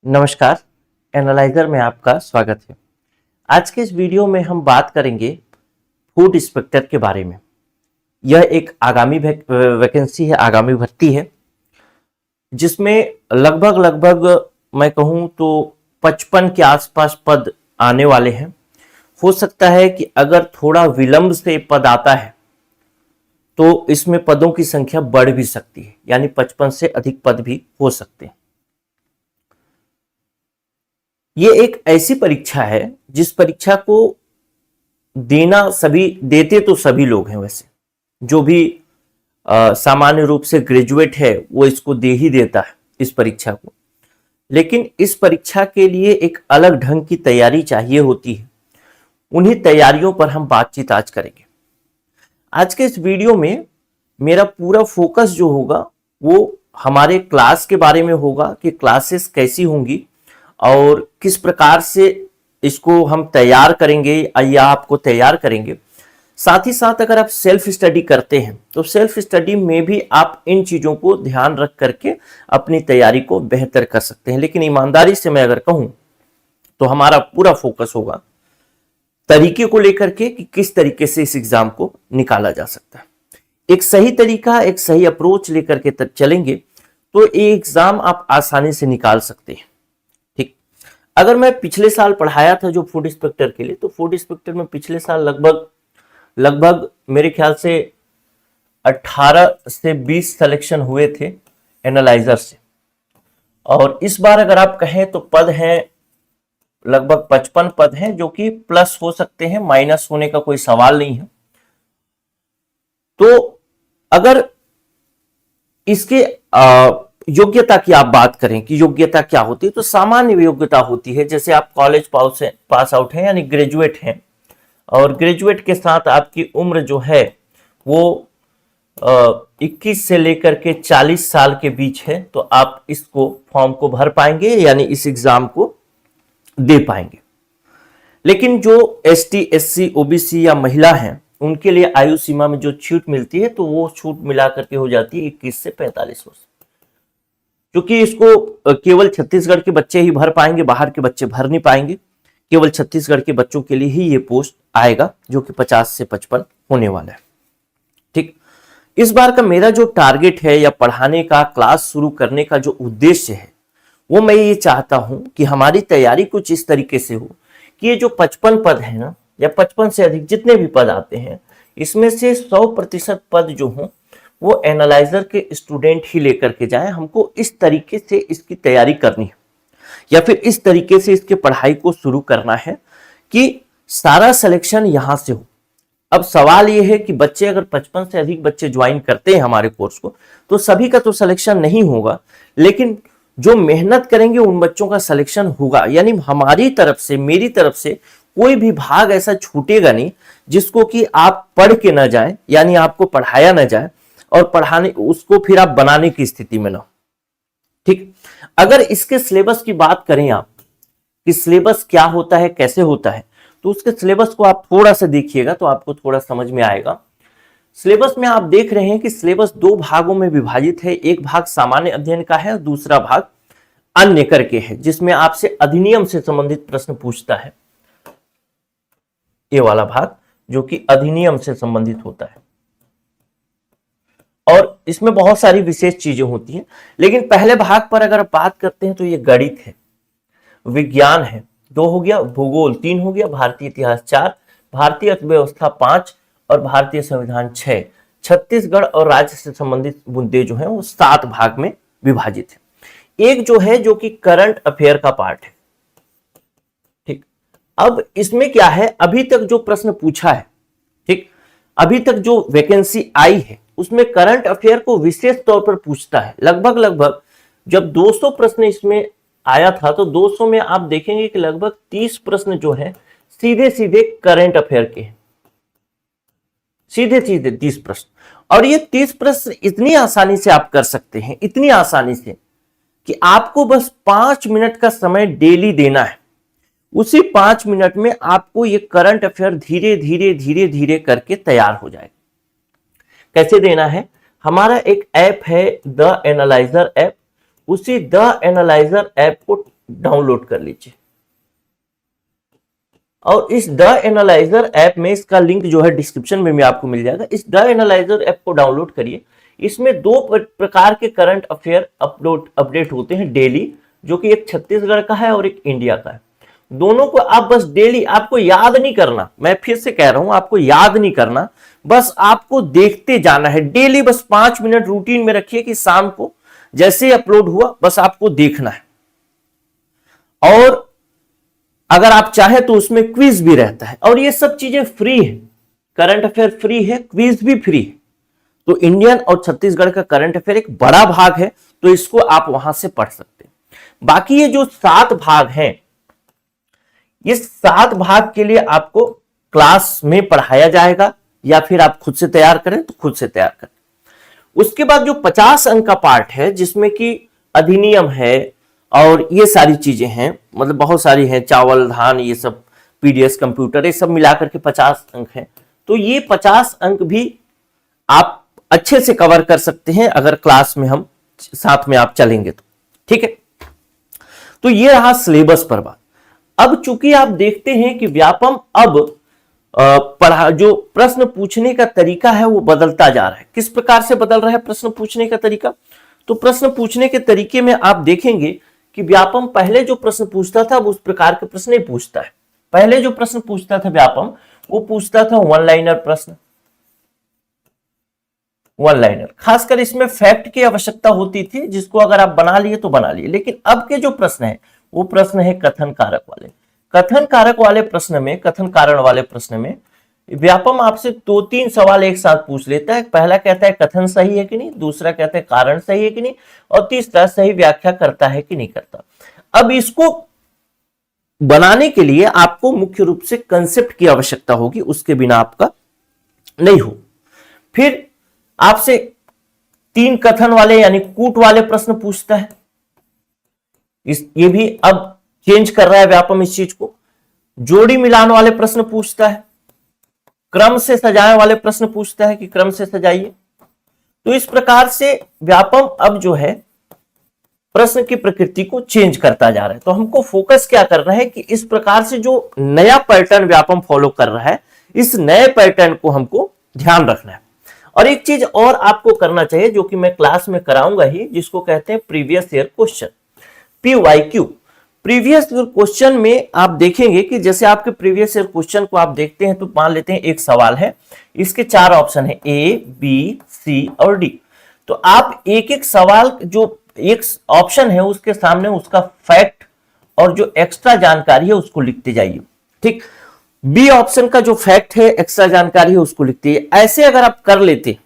नमस्कार, एनालाइजर में आपका स्वागत है। आज के इस वीडियो में हम बात करेंगे फूड इंस्पेक्टर के बारे में। यह एक आगामी वैकेंसी है, आगामी भर्ती है, जिसमें लगभग मैं कहूं तो 55 के आसपास पद आने वाले हैं। हो सकता है कि अगर थोड़ा विलंब से पद आता है तो इसमें पदों की संख्या बढ़ भी सकती है, यानी 55 से अधिक पद भी हो सकते हैं। ये एक ऐसी परीक्षा है जिस परीक्षा को देना देते तो सभी लोग हैं। वैसे जो भी सामान्य रूप से ग्रेजुएट है वो इसको दे ही देता है इस परीक्षा को, लेकिन इस परीक्षा के लिए एक अलग ढंग की तैयारी चाहिए होती है। उन्हीं तैयारियों पर हम बातचीत आज करेंगे। आज के इस वीडियो में मेरा पूरा फोकस जो होगा वो हमारे क्लास के बारे में होगा कि क्लासेस कैसी होंगी और किस प्रकार से इसको हम तैयार करेंगे या आपको तैयार करेंगे। साथ ही साथ अगर आप सेल्फ स्टडी करते हैं तो सेल्फ स्टडी में भी आप इन चीज़ों को ध्यान रख करके अपनी तैयारी को बेहतर कर सकते हैं। लेकिन ईमानदारी से मैं अगर कहूं तो हमारा पूरा फोकस होगा तरीके को लेकर के कि किस तरीके से इस एग्जाम को निकाला जा सकता है। एक सही तरीका, एक सही अप्रोच लेकर के तक चलेंगे तो ये एग्जाम आप आसानी से निकाल सकते हैं। ठीक, अगर मैं पिछले साल पढ़ाया था जो फूड इंस्पेक्टर के लिए, तो फूड इंस्पेक्टर में पिछले साल लगभग मेरे ख्याल से 18 से 20 सिलेक्शन हुए थे एनालाइजर से, और इस बार अगर आप कहें तो पद हैं लगभग 55 पद हैं, जो कि प्लस हो सकते हैं, माइनस होने का कोई सवाल नहीं है। तो अगर इसके योग्यता की आप बात करें कि योग्यता क्या होती है, तो सामान्य योग्यता होती है जैसे आप कॉलेज पास आउट हैं, यानी ग्रेजुएट हैं, और ग्रेजुएट के साथ आपकी उम्र जो है वो 21 से लेकर के 40 साल के बीच है, तो आप इसको फॉर्म को भर पाएंगे, यानी इस एग्जाम को दे पाएंगे। लेकिन जो एसटी, एससी, ओबीसी या महिला हैं उनके लिए आयु सीमा में जो छूट मिलती है तो वो छूट मिला करके हो जाती है 21 से 45 वर्ष, क्योंकि इसको केवल छत्तीसगढ़ के बच्चे ही भर पाएंगे, बाहर के बच्चे भर नहीं पाएंगे। केवल छत्तीसगढ़ के बच्चों के लिए ही ये पोस्ट आएगा, जो कि 50 से 55 होने वाला है। ठीक, इस बार का मेरा जो टारगेट है या पढ़ाने का, क्लास शुरू करने का जो उद्देश्य है, वो मैं ये चाहता हूं कि हमारी तैयारी कुछ इस तरीके से हो कि ये जो 55 पद है ना, या 55 से अधिक जितने भी पद आते हैं, इसमें से 100% पद जो हो वो एनालाइजर के स्टूडेंट ही लेकर के जाए। हमको इस तरीके से इसकी तैयारी करनी है, या फिर इस तरीके से इसके पढ़ाई को शुरू करना है कि सारा सिलेक्शन यहां से हो। अब सवाल यह है कि बच्चे अगर 55 से अधिक बच्चे ज्वाइन करते हैं हमारे कोर्स को, तो सभी का तो सिलेक्शन नहीं होगा, लेकिन जो मेहनत करेंगे उन बच्चों का सिलेक्शन होगा। यानी हमारी तरफ से, मेरी तरफ से कोई भी भाग ऐसा छूटेगा नहीं जिसको कि आप पढ़ के ना जाए, यानी आपको पढ़ाया ना जाए और पढ़ाने उसको फिर आप बनाने की स्थिति में ना हो। ठीक, अगर इसके सिलेबस की बात करें आप कि सिलेबस क्या होता है, कैसे होता है, तो उसके सिलेबस को आप थोड़ा सा देखिएगा तो आपको थोड़ा समझ में आएगा। सिलेबस में आप देख रहे हैं कि सिलेबस 2 भागों में विभाजित है। एक भाग सामान्य अध्ययन का है और दूसरा भाग अन्य करके है, जिसमें आपसे अधिनियम से संबंधित प्रश्न पूछता है। ये वाला भाग जो कि अधिनियम से संबंधित होता है, और इसमें बहुत सारी विशेष चीजें होती हैं। लेकिन पहले भाग पर अगर बात करते हैं तो ये गणित है, विज्ञान है, 2 हो गया, भूगोल 3 हो गया, भारतीय इतिहास 4, भारतीय अर्थव्यवस्था 5 और भारतीय संविधान 6, छत्तीसगढ़ और राज्य से संबंधित मुद्दे जो हैं वो 7 भाग में विभाजित है। एक जो है जो कि करंट अफेयर का पार्ट है। ठीक, अब इसमें क्या है, अभी तक जो प्रश्न पूछा है, ठीक, अभी तक जो वैकेंसी आई है उसमें करंट अफेयर को विशेष तौर पर पूछता है। लगभग जब 200 प्रश्न इसमें आया था तो 200 में आप देखेंगे कि लगभग 30 प्रश्न जो है सीधे सीधे करंट अफेयर के हैं, सीधे सीधे 30 प्रश्न। और ये 30 प्रश्न इतनी आसानी से आप कर सकते हैं, इतनी आसानी से कि आपको बस 5 मिनट का समय डेली देना है। उसी 5 मिनट में आपको ये करंट अफेयर धीरे धीरे करके तैयार हो जाएगा। कैसे देना है, हमारा एक ऐप है द एनालाइजर ऐप, उसी द एनालाइजर ऐप को डाउनलोड कर लीजिए। और इस द एनालाइजर ऐप में, इसका लिंक जो है डिस्क्रिप्शन में भी आपको मिल जाएगा, इस द एनालाइजर ऐप को डाउनलोड करिए। इसमें दो प्रकार के करंट अफेयर अपडेट होते हैं डेली, जो कि एक छत्तीसगढ़ का है और एक इंडिया का है। दोनों को आप बस डेली, आपको याद नहीं करना, मैं फिर से कह रहा हूं, आपको याद नहीं करना, बस आपको देखते जाना है डेली। बस 5 मिनट रूटीन में रखिए कि शाम को जैसे अपलोड हुआ बस आपको देखना है। और अगर आप चाहे तो उसमें क्विज भी रहता है, और ये सब चीजें फ्री है। करंट अफेयर फ्री है, क्विज भी फ्री है। तो इंडियन और छत्तीसगढ़ का करंट अफेयर एक बड़ा भाग है, तो इसको आप वहां से पढ़ सकते हैं। बाकी ये जो 7 भाग हैं, ये 7 भाग के लिए आपको क्लास में पढ़ाया जाएगा, या फिर आप खुद से तैयार करें तो खुद से तैयार करें। उसके बाद जो 50 अंक का पार्ट है, जिसमें कि अधिनियम है और ये सारी चीजें हैं, मतलब बहुत सारी हैं, चावल धान ये सब, पीडीएस कंप्यूटर, ये सब मिलाकर के 50 अंक हैं। तो ये 50 अंक भी आप अच्छे से कवर कर सकते हैं अगर क्लास में हम साथ में आप चलेंगे तो, ठीक है। तो ये रहा सिलेबस पर बात। अब चूंकि आप देखते हैं कि व्यापम अब पढ़ा, जो प्रश्न पूछने का तरीका है वो बदलता जा रहा है। किस प्रकार से बदल रहा है प्रश्न पूछने का तरीका? तो प्रश्न पूछने के तरीके में आप देखेंगे कि व्यापम पहले जो प्रश्न पूछता था वो उस प्रकार के प्रश्न नहीं पूछता है। पहले जो प्रश्न पूछता था व्यापम, वो पूछता था वन लाइनर प्रश्न, वन लाइनर। खासकर इसमें फैक्ट की आवश्यकता होती थी, जिसको अगर आप बना लिए तो बना लिए। लेकिन अब के जो प्रश्न है वो प्रश्न है कथन कारक वाले। कथन कारक वाले प्रश्न में, कथन कारण वाले प्रश्न में व्यापम आपसे 2-3 सवाल एक साथ पूछ लेता है। पहला कहता है कथन सही है कि नहीं, दूसरा कहता है कारण सही है कि नहीं, और तीसरा सही व्याख्या करता है कि नहीं करता। अब इसको बनाने के लिए आपको मुख्य रूप से कंसेप्ट की आवश्यकता होगी, उसके बिना आपका नहीं हो। फिर आपसे 3 कथन वाले यानी कूट वाले प्रश्न पूछता है। ये भी अब चेंज कर रहा है व्यापम इस चीज को। जोड़ी मिलान वाले प्रश्न पूछता है, क्रम से सजाए वाले प्रश्न पूछता है कि क्रम से सजाइए। तो इस प्रकार से व्यापम अब जो है प्रश्न की प्रकृति को चेंज करता जा रहा है। तो हमको फोकस क्या करना है कि इस प्रकार से जो नया पैटर्न व्यापम फॉलो कर रहा है, इस नए पैटर्न को हमको ध्यान रखना है। और एक चीज और आपको करना चाहिए, जो कि मैं क्लास में कराऊंगा ही, जिसको कहते हैं previous year question, PYQ। Previous year question में आप देखेंगे कि जैसे आपके प्रीवियस ईयर क्वेश्चन को आप देखते हैं, तो मान लेते हैं एक सवाल है, इसके 4 ऑप्शन है A, B, C और D। तो आप एक एक सवाल, जो एक ऑप्शन है उसके सामने उसका फैक्ट और जो एक्स्ट्रा जानकारी है उसको लिखते जाइए, ठीक। बी ऑप्शन का जो फैक्ट है, एक्स्ट्रा जानकारी है, उसको लिखते हैं। ऐसे अगर आप कर लेते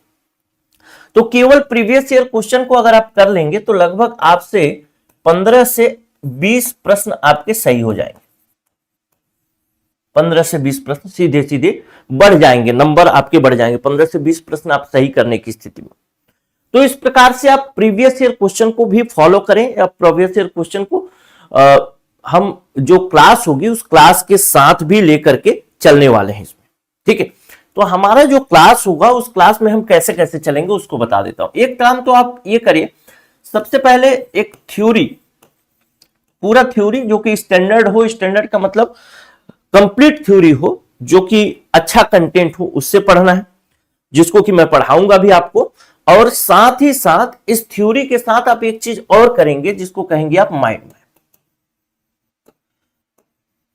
तो केवल प्रीवियस ईयर क्वेश्चन को अगर आप कर लेंगे तो लगभग आपसे 15 से 20 प्रश्न आपके सही हो जाएंगे। 15 से 20 प्रश्न सीधे सीधे बढ़ जाएंगे, नंबर आपके बढ़ जाएंगे। 15 से 20 प्रश्न आप सही करने की स्थिति में। तो इस प्रकार से आप प्रीवियस ईयर क्वेश्चन को भी फॉलो करें, या प्रीवियस ईयर क्वेश्चन को हम जो क्लास होगी उस क्लास के साथ भी लेकर के चलने वाले हैं इसमें, ठीक है। तो हमारा जो क्लास होगा उस क्लास में हम कैसे कैसे चलेंगे उसको बता देता हूं। एक काम तो आप ये करिए, सबसे पहले एक थ्योरी, पूरा थ्योरी जो कि स्टैंडर्ड हो, स्टैंडर्ड का मतलब कंप्लीट थ्योरी हो, जो कि अच्छा कंटेंट हो, उससे पढ़ना है, जिसको कि मैं पढ़ाऊंगा भी आपको। और साथ ही साथ इस थ्योरी के साथ आप एक चीज और करेंगे, जिसको कहेंगे आप माइंड मैप।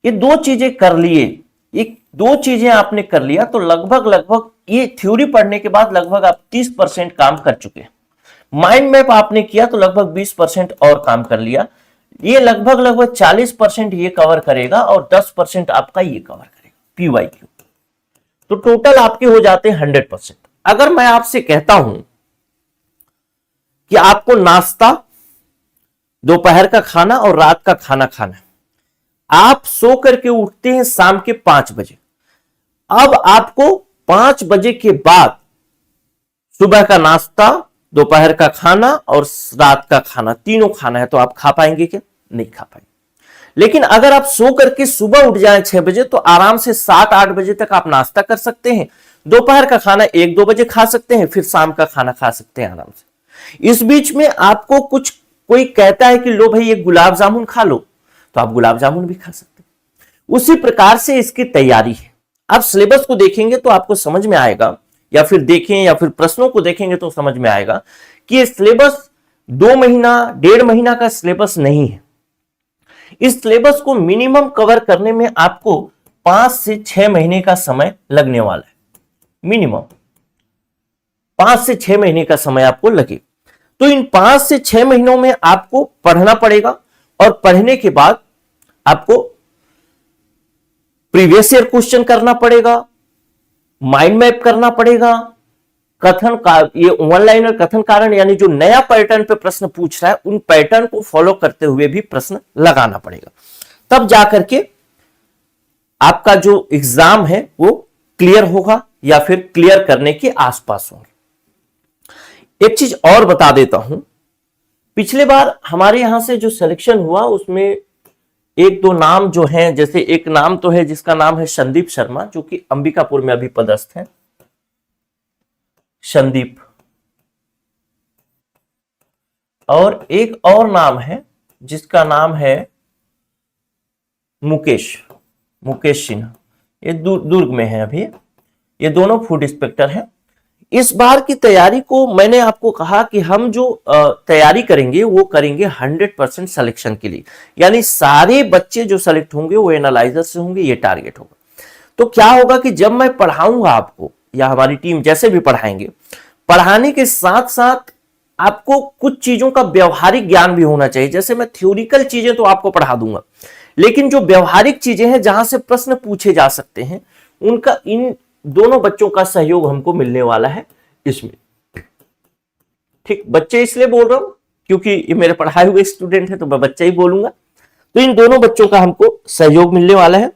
ये 2 चीजें कर लिए, ये 2 चीजें आपने कर लिया तो लगभग ये थ्योरी पढ़ने के बाद लगभग आप 30% काम कर चुके हैं। माइंड मैप आपने किया तो लगभग 20% और काम कर लिया। ये लगभग 40% ये कवर करेगा और 10% आपका ये कवर करेगा PYQ। तो टोटल आपके हो जाते हैं 100%। अगर मैं आपसे कहता हूं कि आपको नाश्ता, दोपहर का खाना और रात का खाना खाना है, आप सो करके उठते हैं शाम के 5 बजे। अब आपको 5 बजे के बाद सुबह का नाश्ता, दोपहर का खाना और रात का खाना तीनों खाना है, तो आप खा पाएंगे क्या? नहीं खा पाएंगे। लेकिन अगर आप सो करके सुबह उठ जाएं 6 बजे तो आराम से 7-8 बजे तक आप नाश्ता कर सकते हैं, दोपहर का खाना 1-2 बजे खा सकते हैं, फिर शाम का खाना खा सकते हैं आराम से। इस बीच में आपको कोई कहता है कि लो भाई एक गुलाब जामुन खा लो, तो आप गुलाब जामुन भी खा सकते हैं। उसी प्रकार से इसकी तैयारी है। आप सिलेबस को देखेंगे तो आपको समझ में आएगा, या फिर देखें या फिर प्रश्नों को देखेंगे तो समझ में आएगा कि ये सिलेबस 2 महीना 1.5 महीना का सिलेबस नहीं है। इस सिलेबस को मिनिमम कवर करने में आपको 5 से 6 महीने का समय लगने वाला है। मिनिमम 5 से 6 महीने का समय आपको लगे। तो इन 5 से 6 महीनों में आपको पढ़ना पड़ेगा, और पढ़ने के बाद आपको प्रीवियस ईयर क्वेश्चन करना पड़ेगा, माइंड मैप करना पड़ेगा, कथन का ये वन लाइनर कथन कारण यानी जो नया पैटर्न पे प्रश्न पूछ रहा है उन पैटर्न को फॉलो करते हुए भी प्रश्न लगाना पड़ेगा। तब जाकर के आपका जो एग्जाम है वो क्लियर होगा, या फिर क्लियर करने के आसपास होंगे। एक चीज और बता देता हूं, पिछले बार हमारे यहां से जो सिलेक्शन हुआ उसमें 1-2 नाम जो हैं, जैसे एक नाम तो है जिसका नाम है संदीप शर्मा, जो कि अंबिकापुर में अभी पदस्थ है। संदीप, और एक और नाम है जिसका नाम है मुकेश सिन्हा, ये दुर्ग में है अभी। ये दोनों फूड इंस्पेक्टर हैं। इस बार की तैयारी को मैंने आपको कहा कि हम जो तैयारी करेंगे वो करेंगे 100% सिलेक्शन के लिए, यानी सारे बच्चे जो सेलेक्ट होंगे वो एनालाइजर से होंगे, ये टारगेट होगा। तो क्या होगा कि जब मैं पढ़ाऊंगा आपको, या हमारी टीम जैसे भी पढ़ाएंगे, पढ़ाने के साथ साथ आपको कुछ चीजों का व्यवहारिक ज्ञान भी होना चाहिए। जैसे मैं थ्योरिकल चीजें तो आपको पढ़ा दूंगा, लेकिन जो व्यवहारिक चीजें हैं जहां से प्रश्न पूछे जा सकते हैं, उनका इन दोनों बच्चों का सहयोग हमको मिलने वाला है इसमें। ठीक, बच्चे इसलिए बोल रहा हूं क्योंकि ये मेरे पढ़ाए हुए स्टूडेंट है, तो मैं बच्चा ही बोलूंगा। तो इन दोनों बच्चों का हमको सहयोग मिलने वाला है,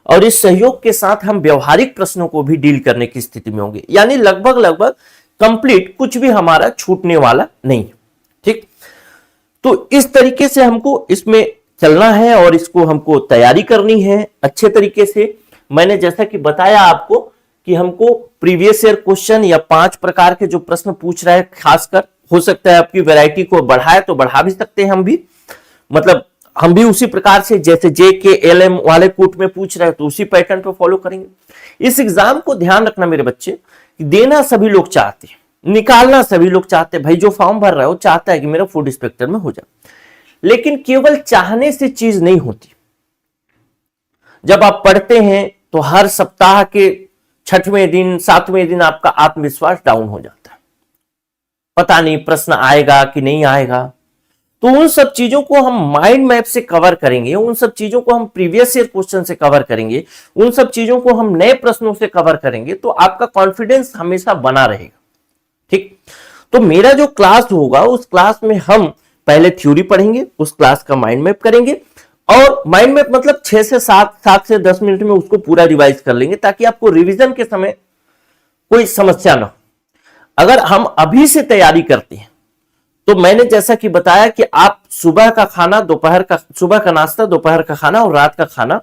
और इस सहयोग के साथ हम व्यवहारिक प्रश्नों को भी डील करने की स्थिति में होंगे, यानी लगभग कंप्लीट कुछ भी हमारा छूटने वाला नहीं। ठीक, तो इस तरीके से हमको इसमें चलना है, और इसको हमको तैयारी करनी है अच्छे तरीके से। मैंने जैसा कि बताया आपको कि हमको प्रीवियस ईयर क्वेश्चन या 5 प्रकार के जो प्रश्न पूछ रहा है, खासकर हो सकता है आपकी वैरायटी को बढ़ाए तो बढ़ा भी सकते हैं हम भी, मतलब हम भी उसी प्रकार से, जैसे JKLM वाले कोट में पूछ रहे हैं तो उसी पैटर्न पे फॉलो करेंगे। इस एग्जाम को ध्यान रखना मेरे बच्चे, देना सभी लोग चाहते हैं, निकालना सभी लोग चाहते हैं। भाई जो फॉर्म भर रहा है वो चाहता है कि मेरा फूड इंस्पेक्टर में हो जाए, लेकिन केवल चाहने से चीज नहीं होती। जब आप पढ़ते हैं तो हर सप्ताह के 6वें दिन 7वें दिन आपका आत्मविश्वास डाउन हो जाता है, पता नहीं प्रश्न आएगा कि नहीं आएगा। तो उन सब चीजों को हम माइंड मैप से कवर करेंगे, उन सब चीजों को हम प्रीवियस ईयर क्वेश्चन से कवर करेंगे, उन सब चीजों को हम नए प्रश्नों से कवर करेंगे, तो आपका कॉन्फिडेंस हमेशा बना रहेगा। ठीक, तो मेरा जो क्लास होगा उस क्लास में हम पहले थ्योरी पढ़ेंगे, उस क्लास का माइंड मैप करेंगे, और माइंड मैप मतलब 6 से 7 से 10 मिनट में उसको पूरा रिवाइज कर लेंगे, ताकि आपको रिवीजन के समय कोई समस्या ना हो। अगर हम अभी से तैयारी करते हैं तो मैंने जैसा कि बताया कि आप सुबह का खाना, सुबह का नाश्ता, दोपहर का खाना और रात का खाना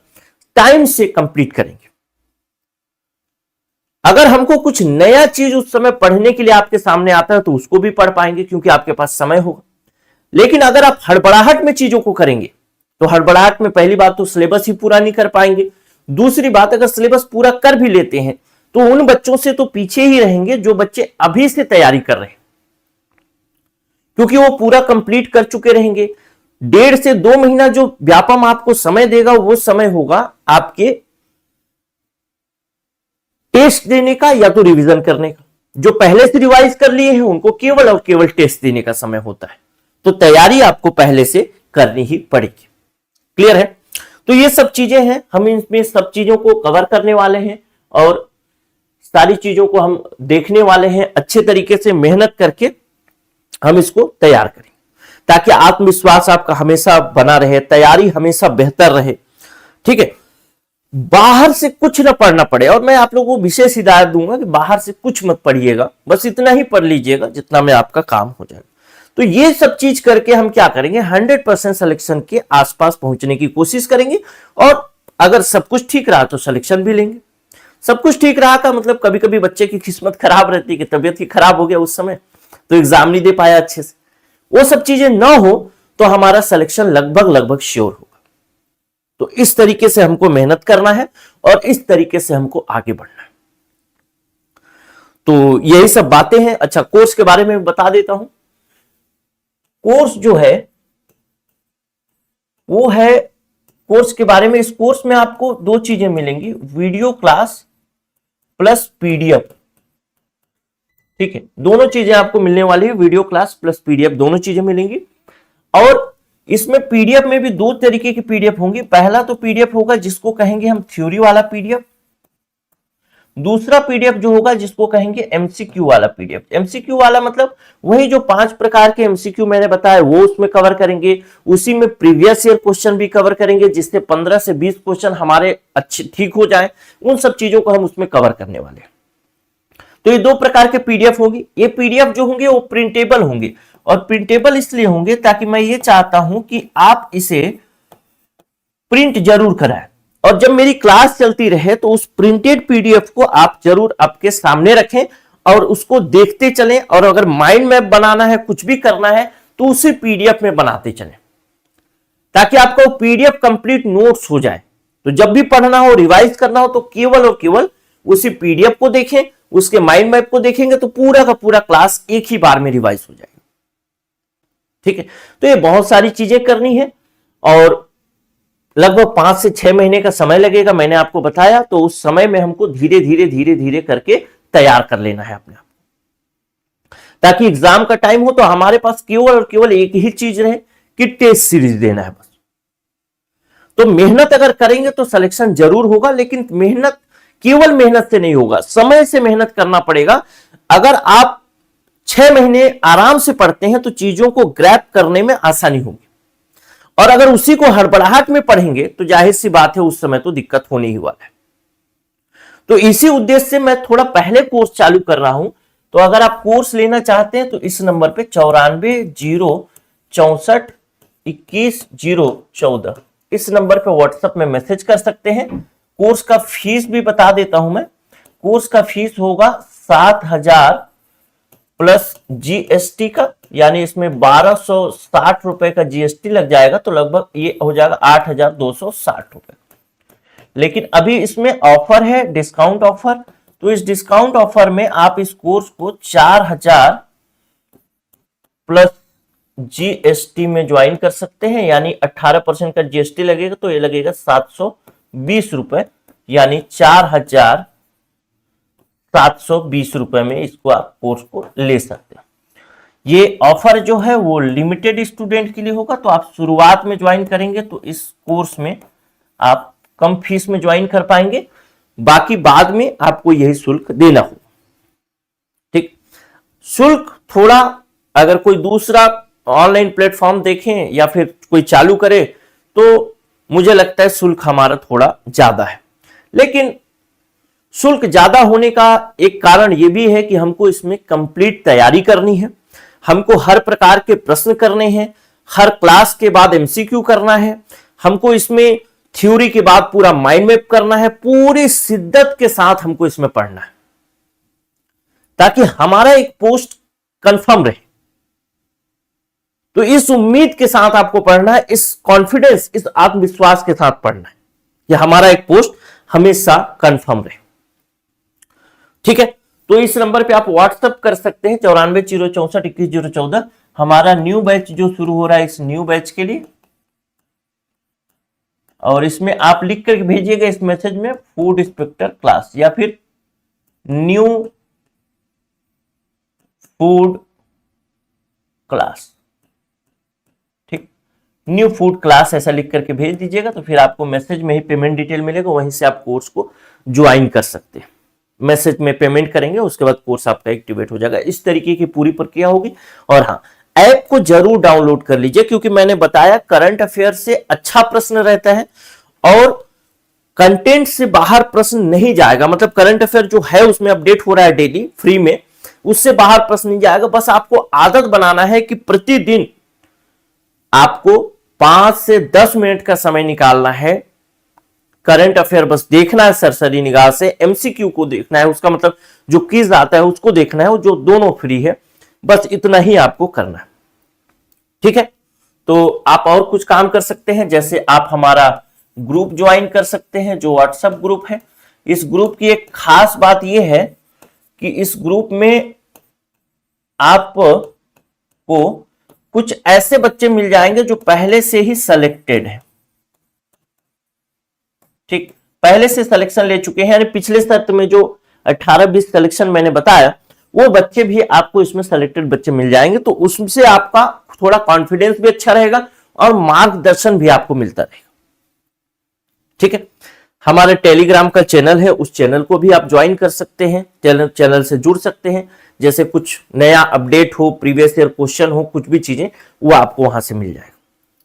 टाइम से कंप्लीट करेंगे। अगर हमको कुछ नया चीज उस समय पढ़ने के लिए आपके सामने आता है तो उसको भी पढ़ पाएंगे, क्योंकि आपके पास समय होगा। लेकिन अगर आप हड़बड़ाहट में चीजों को करेंगे तो हड़बड़ाहट में पहली बात तो सिलेबस ही पूरा नहीं कर पाएंगे, दूसरी बात अगर सिलेबस पूरा कर भी लेते हैं तो उन बच्चों से तो पीछे ही रहेंगे जो बच्चे अभी से तैयारी कर रहे हैं, क्योंकि वो पूरा कंप्लीट कर चुके रहेंगे। 1.5 से 2 महीना जो व्यापम आपको समय देगा वो समय होगा आपके टेस्ट देने का या तो रिवीजन करने का। जो पहले से रिवाइज कर लिए हैं उनको केवल और केवल टेस्ट देने का समय होता है, तो तैयारी आपको पहले से करनी ही पड़ेगी। क्लियर है? तो ये सब चीजें हैं, हम इसमें सब चीजों को कवर करने वाले हैं और सारी चीजों को हम देखने वाले हैं। अच्छे तरीके से मेहनत करके हम इसको तैयार करें ताकि आत्मविश्वास आपका हमेशा बना रहे, तैयारी हमेशा बेहतर रहे। ठीक है, बाहर से कुछ ना पढ़ना पड़े। और मैं आप लोगों को विशेष हिदायत दूंगा कि बाहर से कुछ मत पढ़िएगा, बस इतना ही पढ़ लीजिएगा जितना में आपका काम हो जाएगा। तो ये सब चीज करके हम क्या करेंगे, 100% सिलेक्शन के आसपास पहुंचने की कोशिश करेंगे। और अगर सब कुछ ठीक रहा तो सिलेक्शन भी लेंगे। सब कुछ ठीक रहा का मतलब कभी कभी बच्चे की किस्मत खराब रहती है कि तबियत ही खराब हो गया उस समय तो एग्जाम नहीं दे पाया अच्छे से, वो सब चीजें ना हो तो हमारा सिलेक्शन लगभग श्योर होगा। तो इस तरीके से हमको मेहनत करना है और इस तरीके से हमको आगे बढ़ना है। तो यही सब बातें हैं। अच्छा, कोर्स के बारे में बता देता हूं। कोर्स जो है वो है, कोर्स के बारे में, इस कोर्स में आपको दो चीजें मिलेंगी, वीडियो क्लास प्लस पीडीएफ। ठीक है, दोनों चीजें आपको मिलने वाली है, वीडियो क्लास प्लस पीडीएफ, दोनों चीजें मिलेंगी। और इसमें पीडीएफ में भी दो तरीके की पीडीएफ होंगी। पहला तो पीडीएफ होगा जिसको कहेंगे हम थ्योरी वाला पीडीएफ, दूसरा पीडीएफ जो होगा जिसको कहेंगे एमसीक्यू वाला पीडीएफ। एमसीक्यू वाला मतलब वही जो 5 प्रकार के एमसीक्यू मैंने बताया वो उसमें कवर करेंगे, उसी में प्रीवियस ईयर क्वेश्चन भी कवर करेंगे, जिससे 15 से 20 क्वेश्चन हमारे अच्छे ठीक हो जाए, उन सब चीजों को हम उसमें कवर करने वाले हैं। तो ये दो प्रकार के पीडीएफ होगी। ये पीडीएफ जो होंगे वो प्रिंटेबल होंगे, और प्रिंटेबल इसलिए होंगे ताकि मैं ये चाहता हूं कि आप इसे प्रिंट जरूर कराएं, और जब मेरी क्लास चलती रहे तो उस प्रिंटेड पीडीएफ को आप जरूर आपके सामने रखें और उसको देखते चलें, और अगर माइंड मैप बनाना है, कुछ भी करना है, तो उसे पीडीएफ में बनाते चलें, ताकि आपका पीडीएफ कंप्लीट नोट्स हो जाए। तो जब भी पढ़ना हो, रिवाइज करना हो, तो केवल और केवल उसी पीडीएफ को देखें, उसके माइंड मैप को देखेंगे तो पूरा का पूरा क्लास एक ही बार में रिवाइज हो जाएगा। ठीक है, तो ये बहुत सारी चीजें करनी है और लगभग 5 से 6 महीने का समय लगेगा, मैंने आपको बताया। तो उस समय में हमको धीरे धीरे धीरे धीरे करके तैयार कर लेना है अपने आप, ताकि एग्जाम का टाइम हो तो हमारे पास केवल और केवल एक ही चीज रहे कि टेस्ट सीरीज देना है बस। तो मेहनत अगर करेंगे तो सिलेक्शन जरूर होगा, लेकिन मेहनत केवल मेहनत से नहीं होगा, समय से मेहनत करना पड़ेगा। अगर आप 6 महीने आराम से पढ़ते हैं तो चीजों को ग्रैब करने में आसानी होगी, और अगर उसी को हड़बड़ाहट में पढ़ेंगे तो जाहिर सी बात है उस समय तो दिक्कत होने ही वाला है। तो इसी उद्देश्य से मैं थोड़ा पहले कोर्स चालू कर रहा हूं। तो अगर आप कोर्स लेना चाहते हैं तो इस नंबर पे 94 064 21 014 इस नंबर पे व्हाट्सएप में मैसेज कर सकते हैं। कोर्स का फीस भी बता देता हूं मैं। कोर्स का फीस होगा 7,000 प्लस जीएसटी का, यानी इसमें 1260 रुपए का जीएसटी लग जाएगा, तो लगभग ये हो जाएगा 8,260 रुपए। लेकिन अभी इसमें ऑफर है, डिस्काउंट ऑफर। तो इस डिस्काउंट ऑफर में आप इस कोर्स को 4,000 प्लस जीएसटी में ज्वाइन कर सकते हैं, यानी 18% का जीएसटी लगेगा, तो ये लगेगा 720 रुपए, यानी 4,720 रुपए में इसको आप कोर्स को ले सकते हैं। ये ऑफर जो है वो लिमिटेड स्टूडेंट के लिए होगा, तो आप शुरुआत में ज्वाइन करेंगे तो इस कोर्स में आप कम फीस में ज्वाइन कर पाएंगे, बाकी बाद में आपको यही शुल्क देना होगा। ठीक, शुल्क थोड़ा, अगर कोई दूसरा ऑनलाइन प्लेटफॉर्म देखें या फिर कोई चालू करे तो मुझे लगता है शुल्क हमारा थोड़ा ज्यादा है। लेकिन शुल्क ज्यादा होने का एक कारण यह भी है कि हमको इसमें कंप्लीट तैयारी करनी है, हमको हर प्रकार के प्रश्न करने हैं, हर क्लास के बाद एमसीक्यू करना है, हमको इसमें थ्योरी के बाद पूरा माइंड मैप करना है, पूरी शिद्दत के साथ हमको इसमें पढ़ना है, ताकि हमारा एक पोस्ट कंफर्म रहे। तो इस उम्मीद के साथ आपको पढ़ना है, इस कॉन्फिडेंस, इस आत्मविश्वास के साथ पढ़ना है कि हमारा एक पोस्ट हमेशा कंफर्म रहे। ठीक है, तो इस नंबर पे आप व्हाट्सएप कर सकते हैं 94 064 21 014, हमारा न्यू बैच जो शुरू हो रहा है इस न्यू बैच के लिए। और इसमें आप लिख कर भेजिएगा इस मैसेज में फूड इंस्पेक्टर क्लास या फिर न्यू फूड क्लास। ठीक, न्यू फूड क्लास ऐसा लिख करके भेज दीजिएगा, तो फिर आपको मैसेज में ही पेमेंट डिटेल मिलेगा, वहीं से आप कोर्स को ज्वाइन कर सकते हैं। मैसेज में पेमेंट करेंगे, उसके बाद कोर्स आपका एक्टिवेट हो जाएगा। इस तरीके की पूरी प्रक्रिया होगी। और हाँ, ऐप को जरूर डाउनलोड कर लीजिए, क्योंकि मैंने बताया करंट अफेयर से अच्छा प्रश्न रहता है और कंटेंट से बाहर प्रश्न नहीं जाएगा। मतलब करंट अफेयर जो है उसमें अपडेट हो रहा है डेली फ्री में, उससे बाहर प्रश्न नहीं जाएगा। बस आपको आदत बनाना है कि प्रतिदिन आपको 5 से 10 मिनट का समय निकालना है, करंट अफेयर बस देखना है सरसरी निगाह से, एमसीक्यू को देखना है, उसका मतलब जो क्विज आता है उसको देखना है, जो दोनों फ्री है, बस इतना ही आपको करना है। ठीक है, तो आप और कुछ काम कर सकते हैं, जैसे आप हमारा ग्रुप ज्वाइन कर सकते हैं जो व्हाट्सएप ग्रुप है। इस ग्रुप की एक खास बात यह है कि इस ग्रुप में आपको कुछ ऐसे बच्चे मिल जाएंगे जो पहले से ही सिलेक्टेड है, ठीक, पहले से सिलेक्शन ले चुके हैं, यानी पिछले सत्र में जो 18-20 सिलेक्शन मैंने बताया वो बच्चे भी आपको इसमें सिलेक्टेड बच्चे मिल जाएंगे, तो उससे आपका थोड़ा कॉन्फिडेंस भी अच्छा रहेगा और मार्गदर्शन भी आपको मिलता रहेगा। ठीक है, हमारे टेलीग्राम का चैनल है, उस चैनल को भी आप ज्वाइन कर सकते हैं, चैनल से जुड़ सकते हैं, जैसे कुछ नया अपडेट हो, प्रीवियस ईयर क्वेश्चन हो, कुछ भी चीजें वो आपको वहां से मिल जाएगा।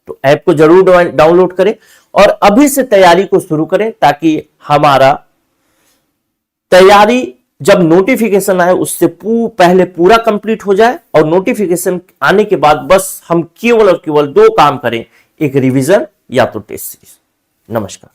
तो ऐप को जरूर डाउनलोड करें और अभी से तैयारी को शुरू करें, ताकि हमारा तैयारी जब नोटिफिकेशन आए उससे पहले पूरा कंप्लीट हो जाए, और नोटिफिकेशन आने के बाद बस हम केवल और केवल 2 काम करें, एक रिवीजन या तो टेस्ट सीरीज। नमस्कार।